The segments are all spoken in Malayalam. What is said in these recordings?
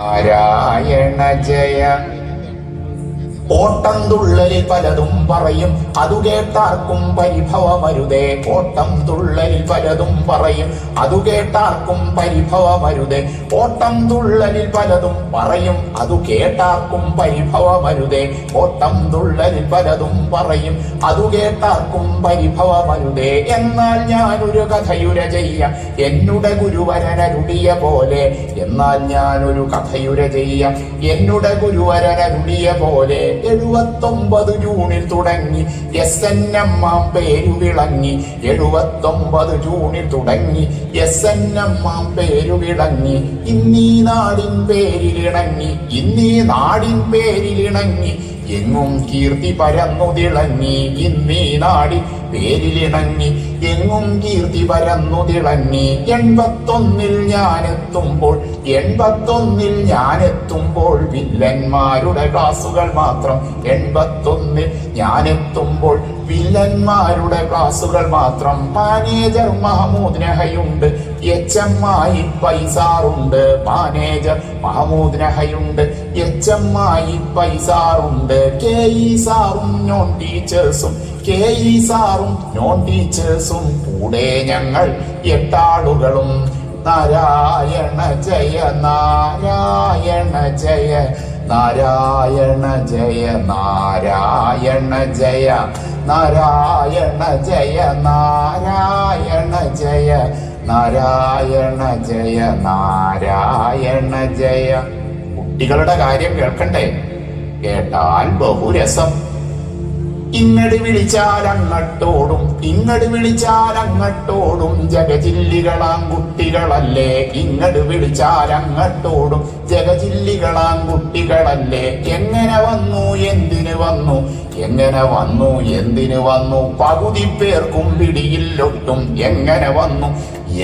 നാരായണ ജയ. ഓട്ടം തുള്ളലിൽ പലതും പറയും, അതു കേട്ടാർക്കും പരിഭവമരുതേ. ഓട്ടം തുള്ളലിൽ പലതും പറയും, അതു കേട്ടാർക്കും പരിഭവമരുതേ. ഓട്ടം തുള്ളലിൽ പലതും പറയും, അതു കേട്ടാർക്കും പരിഭവമരുതേ. ഓട്ടം തുള്ളലിൽ പലതും പറയും, അതു കേട്ടാർക്കും പരിഭവമരുതേ. എന്നാൽ ഞാനൊരു കഥയുര ചെയ്യാം, എന്നുടെ ഗുരുവരനരുളിയ പോലെ. എന്നാൽ ഞാനൊരു കഥയുര ചെയ്യാം, എന്നുടെ ഗുരുവരനരുളിയ പോലെ. 79 ജൂണിൽ തുടങ്ങി SNM പേരു വിളങ്ങി. 79 ജൂണിൽ തുടങ്ങി SNM പേരു വിളങ്ങി. ഇന്നീ നാടിൻ പേരിലിണങ്ങി, ഇന്നീ നാടിൻ പേരിലിണങ്ങി. എങ്ങും കീർത്തി പരന്നു തിളങ്ങി, ഇന്നീ നാടിൻ പേരിലിണങ്ങി. എങ്ങും കീർത്തി പരന്നു തിളങ്ങി. 81-ൽ ഞാനെത്തുമ്പോൾ, 81-ൽ ഞാനെത്തുമ്പോൾ വില്ലന്മാരുടെ ക്ലാസുകൾ മാത്രം. 81-ൽ ഞാനെത്തുമ്പോൾ വില്ലന്മാരുടെ ക്ലാസുകൾ മാത്രം. മാനേജർ മഹമൂദ് നഹയുണ്ട്, HMI പൈസാറുണ്ട്. മാനേജർ മഹമൂദ് നഹയുണ്ട്, HMI പൈസാറുണ്ട്. KE സാറും നോൺ ടീച്ചേഴ്സും, KE സാറും നോൺ ടീച്ചേഴ്സും. കൂടെ ഞങ്ങൾ 8 ആളുകളും. നാരായണ ജയ, നാരായണ ജയ, നാരായണ ജയ, നാരായണ ജയ, നാരായണ ജയ, നാരായണ ജയ, നാരായണ ജയ, നാരായണ ജയ. കുട്ടികളുടെ കാര്യം കേൾക്കണ്ടേ? കേട്ടാൽ ബഹുരസം. ഇങ്ങട് വിളിച്ചാൽ അങ്ങട്ടോടും, ഇങ്ങട് വിളിച്ചാൽ അങ്ങട്ടോടും. ജഗജില്ലികളാം കുട്ടികളല്ലേ, ഇങ്ങട് വിളിച്ചാൽ അങ്ങട്ടോടും. ജഗജില്ലികളാം കുട്ടികളല്ലേ. എങ്ങനെ വന്നു, എന്തിനു വന്നു, എങ്ങനെ വന്നു, എന്തിനു വന്നു. പകുതി പേർക്കും പിടിയില്ലൊട്ടും. എങ്ങനെ വന്നു,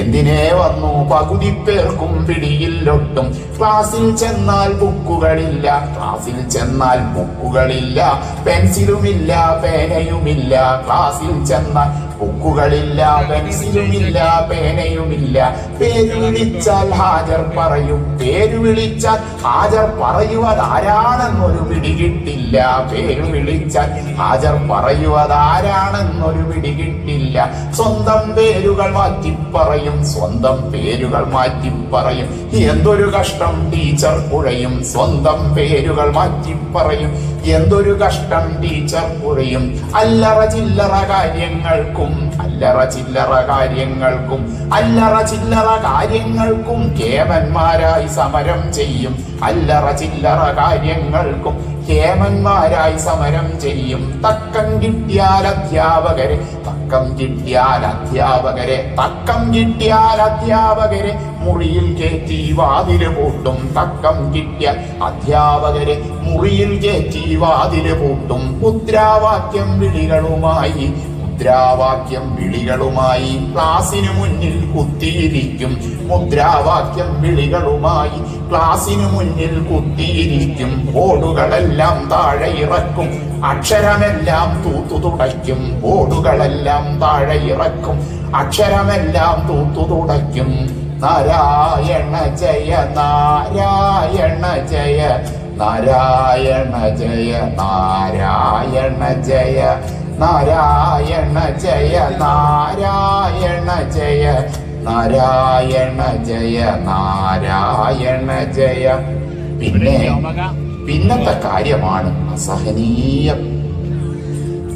എന്തിനേ വന്നു, പകുതി പേർക്കും പിടിയില്ലൊട്ടും. ക്ലാസ്സിൽ ചെന്നാൽ ബുക്കുകളില്ല, ക്ലാസ്സിൽ ചെന്നാൽ ബുക്കുകളില്ല. പെൻസിലുമില്ല, പേനയുമില്ല. ക്ലാസ്സിൽ ചെന്നാൽ ബുക്കുകളില്ല, പെൻസിലുമില്ല, പേനയുമില്ല. പേര് വിളിച്ചാൽ ഹാജർ പറയും, പേര് വിളിച്ചാൽ ഹാജർ പറയുവതാരാണെന്നൊരു പിടികിട്ടില്ല. പേര് വിളിച്ചാൽ ഹാജർ പറയുവതാരാണെന്നൊരു പിടികിട്ടില്ല. സ്വന്തം പേരുകൾ മാറ്റിപ്പറയും, സ്വന്തം പേരുകൾ മാറ്റിപ്പറയും. എന്തൊരു കഷ്ടം ടീച്ചർ കുഴയും, സ്വന്തം പേരുകൾ മാറ്റിപ്പറയും. എന്തൊരു കഷ്ടം ടീച്ചർ കുഴയും. അല്ലറ ചില്ലറ കാര്യങ്ങൾക്കും, അല്ലറ ചില്ലറ കാര്യങ്ങൾക്കും, അല്ലറ ചില്ലറ കാര്യങ്ങൾക്കും കേമന്മാരായി സമരം ചെയ്യും. അല്ലറ ചില്ലറ കാര്യങ്ങൾക്കും കേമന്മാരായി സമരം ചെയ്യും. തക്കം കിട്ടിയാൽ അധ്യാപകരെ, തക്കം കിട്ടിയാൽ അധ്യാപകരെ, തക്കം കിട്ടിയാൽ അധ്യാപകരെ മുറിയിൽ കയറ്റി വാതില് പൂട്ടും. തക്കം കിട്ടിയാൽ അധ്യാപകരെ മുറിയിൽ കയറ്റി വാതില് പൂട്ടും. മുദ്രാവാക്യം വിളികളുമായി, മുദ്രാവാക്യം വിളികളുമായി ക്ലാസിനു മുന്നിൽ കുത്തിയിരിക്കും. മുദ്രാവാക്യം വിളികളുമായി ക്ലാസിനു മുന്നിൽ കുത്തിയിരിക്കും. ബോർഡുകളെല്ലാം താഴെ ഇറക്കും, അക്ഷരമെല്ലാം തൂത്തു തുടയ്ക്കും. ബോർഡുകളെല്ലാം താഴെ ഇറക്കും, അക്ഷരമെല്ലാം തൂത്തു തുടയ്ക്കും. നാരായണ ജയ, നാരായണ ജയ, നാരായണ ജയ, നാരായണ ജയ, നാരായണ ജയ, നാരായണ ജയ, നാരായണ ജയ, നാരായണ ജയ. പിന്നത്തെ കാര്യമാണ് അസഹനീയം.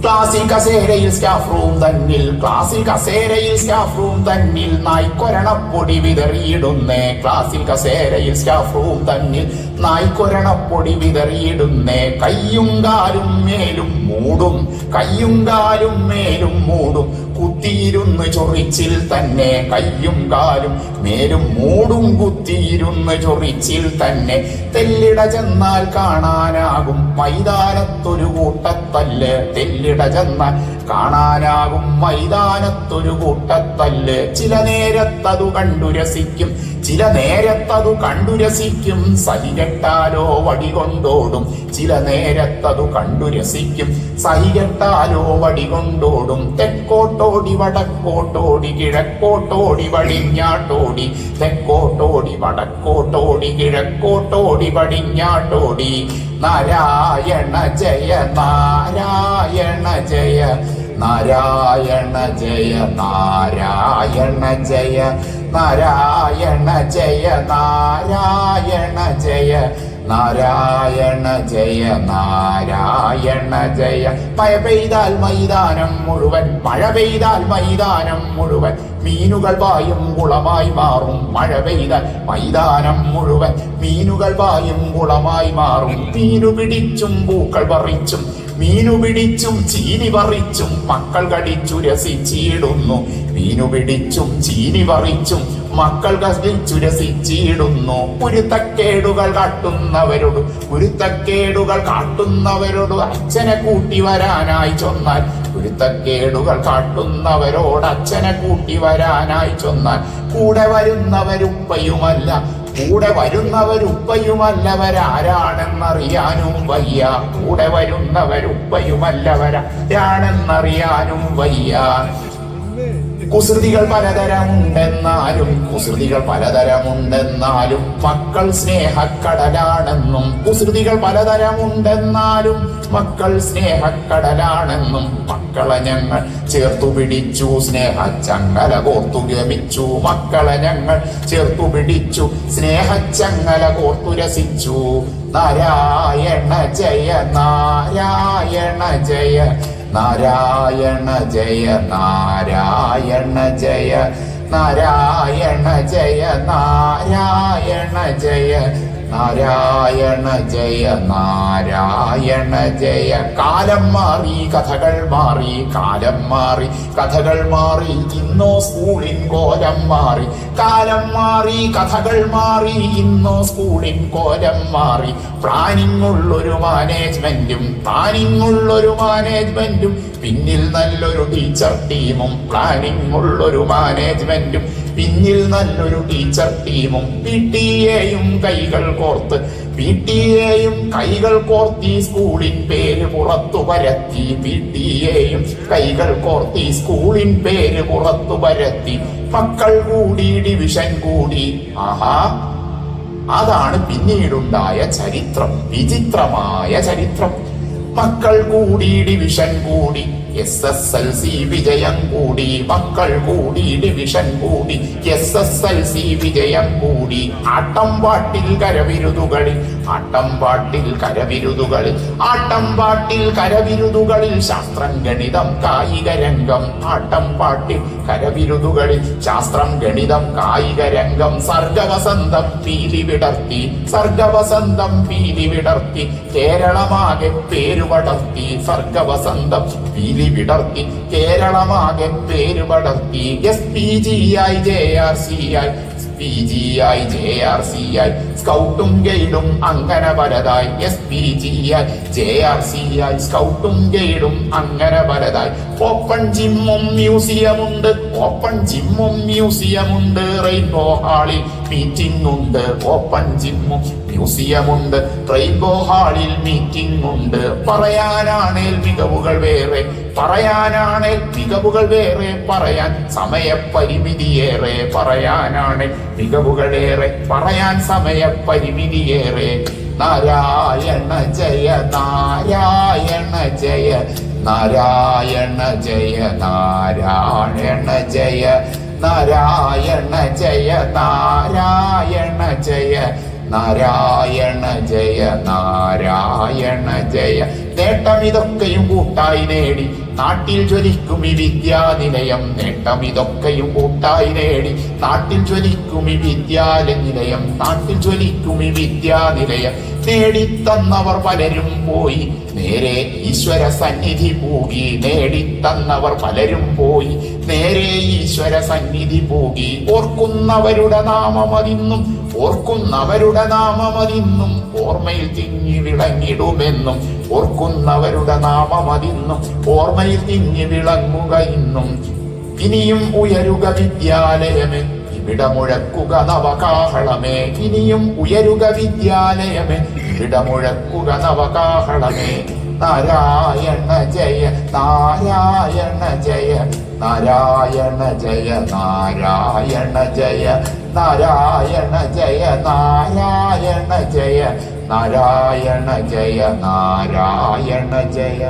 ക്ലാസ്സിൽ കസേരയിൽ സ്റ്റാഫ് റൂം തന്നിൽ, ക്ലാസ്സിൽ കസേരയിൽ സ്റ്റാഫ് റൂം തന്നിൽ നായ്ക്കൊരണപ്പൊടി വിതറിയിടുന്നേ. ക്ലാസ്സിൽ കസേരയിൽ സ്റ്റാഫ് റൂം തന്നിൽ നായ്ക്കൊരണപ്പൊടി വിതറിയിടുന്നേ. കയ്യും കാലും മേലും മൂടും, കയ്യും കാലും മേലും മൂടും. കുത്തിയിരുന്ന് ചൊറിച്ചിൽ തന്നെ, കയ്യും കാലും മേലും മൂടും. കുത്തിയിരുന്ന് ചൊറിച്ചിൽ തന്നെ. തെല്ലിട ചെന്നാൽ കാണാനാകും മൈതാനത്തൊരു കൂട്ടത്തല്ല്. തെല്ലിട ചെന്നാൽ കാണാനാകും മൈതാനത്തൊരു കൂട്ടത്തല്ല്. ചില നേരത്തതു കണ്ടു രസിക്കും, ചില നേരത്തതു കണ്ടുരസിക്കും, സഹികെട്ടാലോ വടികൊണ്ടോടും. ചില നേരത്തതു കണ്ടുരസിക്കും, സഹികെട്ടാലോ വടികൊണ്ടോടും. തെക്കോട്ടോടി വടക്കോട്ടോടി കിഴക്കോട്ടോടി പടിഞ്ഞാട്ടോടി. തെക്കോട്ടോടി വടക്കോട്ടോടി കിഴക്കോട്ടോടി പടിഞ്ഞാട്ടോടി. നാരായണ ജയ നാരായണ ജയ നാരായണ ജയ നാരായണ ജയ നാരായണ ജയ നാരായണ ജയ നാരായണ ജയ നാരായണ ജയ. മഴ പെയ്താൽ മൈതാനം മുഴുവൻ, മഴ പെയ്താൽ മൈതാനം മുഴുവൻ മീനുകൾ പായും കുളമായി മാറും. മഴ പെയ്താൽ മൈതാനം മുഴുവൻ മീനുകൾ പായും കുളമായി മാറും. മീനു പിടിച്ചും പൂക്കൾ പറിച്ചും, മീനു പിടിച്ചും ചീനി പറിച്ചും മക്കൾ കടിച്ചു രസിച്ചിടുന്നു. മീനു പിടിച്ചും ചീനി പറിച്ചും മക്കൾ കടിച്ചു രസിച്ചിടുന്നു. കുരുത്തക്കേടുകൾ കാട്ടുന്നവരോട്, കുരുത്തക്കേടുകൾ കാട്ടുന്നവരോട് അച്ഛനെ കൂട്ടി വരാനായി ചൊന്നാൽ. കുരുത്തക്കേടുകൾ കാട്ടുന്നവരോട് അച്ഛനെ കൂട്ടി വരാനായി ചൊന്നാൽ. കൂടെ വരുന്നവരുപ്പയുമല്ല, കൂടെ വരുന്നവരുപ്പയുമല്ലവരാരാണെന്നറിയാനും വയ്യ. കൂടെ വരുന്നവരുപ്പയുമല്ലവരാരാണെന്നറിയാനും വയ്യ. കുസൃതികൾ പലതരമുണ്ടെന്നാലും, കുസൃതികൾ പലതരമുണ്ടെന്നാലും മക്കൾ സ്നേഹക്കടലാണെന്നും. കുസൃതികൾ പലതരമുണ്ടെന്നാലും മക്കൾ സ്നേഹക്കടലാണെന്നും. മക്കളെ ഞങ്ങൾ ചേർത്തു പിടിച്ചു, സ്നേഹച്ചങ്ങല കോർത്തു ഗമിച്ചു. മക്കളെ ഞങ്ങൾ ചേർത്തു പിടിച്ചു, സ്നേഹച്ചങ്ങല കോർത്തു രസിച്ചു. നാരായണ ജയ നാരായണ ജയ നാരായണ ജയ നാരായണ ജയ നാരായണ ജയ നാരായണ ജയ നാരായണ ജയ നാരായണ ജയ. കാലം മാറി കഥകൾ മാറി, കാലം മാറി കഥകൾ മാറി ഇന്നോ സ്കൂളിൻ കോലം മാറി. കാലം മാറി കഥകൾ മാറി ഇന്നോ സ്കൂളിൻ കോലം മാറി. പ്ലാനിംഗ് ഉള്ളൊരു മാനേജ്മെന്റും, പ്ലാനിംഗ് ഉള്ളൊരു മാനേജ്മെന്റും പിന്നിൽ നല്ലൊരു ടീച്ചർ ടീമും. പ്ലാനിംഗ് ഉള്ളൊരു മാനേജ്മെന്റും പിന്നിൽ നല്ലൊരു ടീച്ചർ ടീമും. PTA-യും കൈകൾ കോർത്ത്, PTA-യും കൈകൾ കോർത്തി സ്കൂളിൻ പേര് പുറത്തു പരത്തി. PTA-യും കൈകൾ കോർത്തി സ്കൂളിൻ പേര് പുറത്തു പരത്തി. മക്കൾ കൂടി ഡിവിഷൻ കൂടി. ആഹാ, അതാണ് പിന്നീടുണ്ടായ ചരിത്രം, വിചിത്രമായ ചരിത്രം. മക്കൾ കൂടി ഡിവിഷൻ കൂടി, SSLC വിജയം കൂടി. മക്കൾ കൂടി ഡിവിഷൻ കൂടി, SSLC വിജയം കൂടി. ആട്ടം പാട്ടിൽ കരവിരുതുകളിൽ, ആട്ടം പാട്ടിൽ കരവിരുതുകളിൽ, ആട്ടം പാട്ടിൽ കരവിരുതുകളിൽ ശാസ്ത്രം ഗണിതം കായിക രംഗം. ആട്ടം പാട്ടിൽ കരവിരുതുകളിൽ ശാസ്ത്രം ഗണിതം കായിക രംഗം. സർഗവസന്തം പീലി വിടർത്തി, സർഗവസന്തം പീലി വിടർത്തി കേരളമാകെ പേരുപടർത്തി. സർഗവസന്തം പീലി വിടർത്തി കേരളമാകെ പേരുപടർത്തി. SPGI JRCI, SPGI JRCI സ്കൗട്ടും ഗൈഡും അങ്ങനെ പലതായി. SPGI JRCI സ്കൗട്ടും ഗൈഡും അങ്ങനെ പലതായി. ഓപ്പൺ ജിമ്മും മ്യൂസിയമുണ്ട്, ഓപ്പൺ ജിമ്മും മ്യൂസിയമുണ്ട്. റെയിൻബോ ഹാളിൽ മീറ്റിംഗ് ഉണ്ട്. ഓപ്പൺ ജിമ്മും മ്യൂസിയമുണ്ട്, റെയിൻബോ ഹാളിൽ മീറ്റിംഗ് ഉണ്ട്. പറയാനാണേൽ മികവുകൾ വേറെ, പറയാനാണേൽ മികവുകൾ വേറെ. പറയാൻ സമയപരിമിതിയേറെ, പറയാനാണേൽ മികവുകളേറെ. പറയാൻ സമയപരിമിതിയേറെ. നാരായണ ജയ നാരായണ ജയ നാരായണ ജയ നാരായണ ജയ നാരായണ ജയ നാരായണ ജയ നാരായണ ജയ നാരായണ ജയ. നേട്ടം ഇതൊക്കെയും കൂട്ടായി നേടി നാട്ടിൽ ജ്വലിക്കും ഈ വിദ്യാനിലയം. നേട്ടം ഇതൊക്കെയും കൂട്ടായി നേടി നാട്ടിൽ ജ്വലിക്കും ഈ വിദ്യാലയനിലയം. നാട്ടിൽ ജ്വലിക്കും ഈ വിദ്യാനിലയം. നേടിത്തന്നവർ പലരും പോയി, നേരെ ഈശ്വര സന്നിധി പോകി. നേടിത്തന്നവർ പലരും പോയി, നേരെ ഈശ്വര സന്നിധി പോകി. ഓർക്കുന്നവരുടെ നാമമതിന്നും, ഓർക്കുന്നവരുടെ നാമമതിന്നും ഓർമ്മയിൽ തിങ്ങി വിളങ്ങിടുമെന്നും. ഓർക്കുന്നവരുടെ നാമമതിന്നും ഓർമ്മയിൽ തിങ്ങി വിളങ്ങുക ഇന്നും. ഇനിയും ഉയരുക വിദ്യാലയമേ, വിടമുഴക്കുക നവകാഹളമേ, ഇനിയും ഉയരുക വിദ്യാലയമേ, വിടമുഴക്കുക നവകാഹളമേ. നാരായണ ജയ നാരായണ ജയ നാരായണ ജയ നാരായണ ജയ നാരായണ ജയ നാരായണ ജയ നാരായണ ജയ നാരായണ ജയ.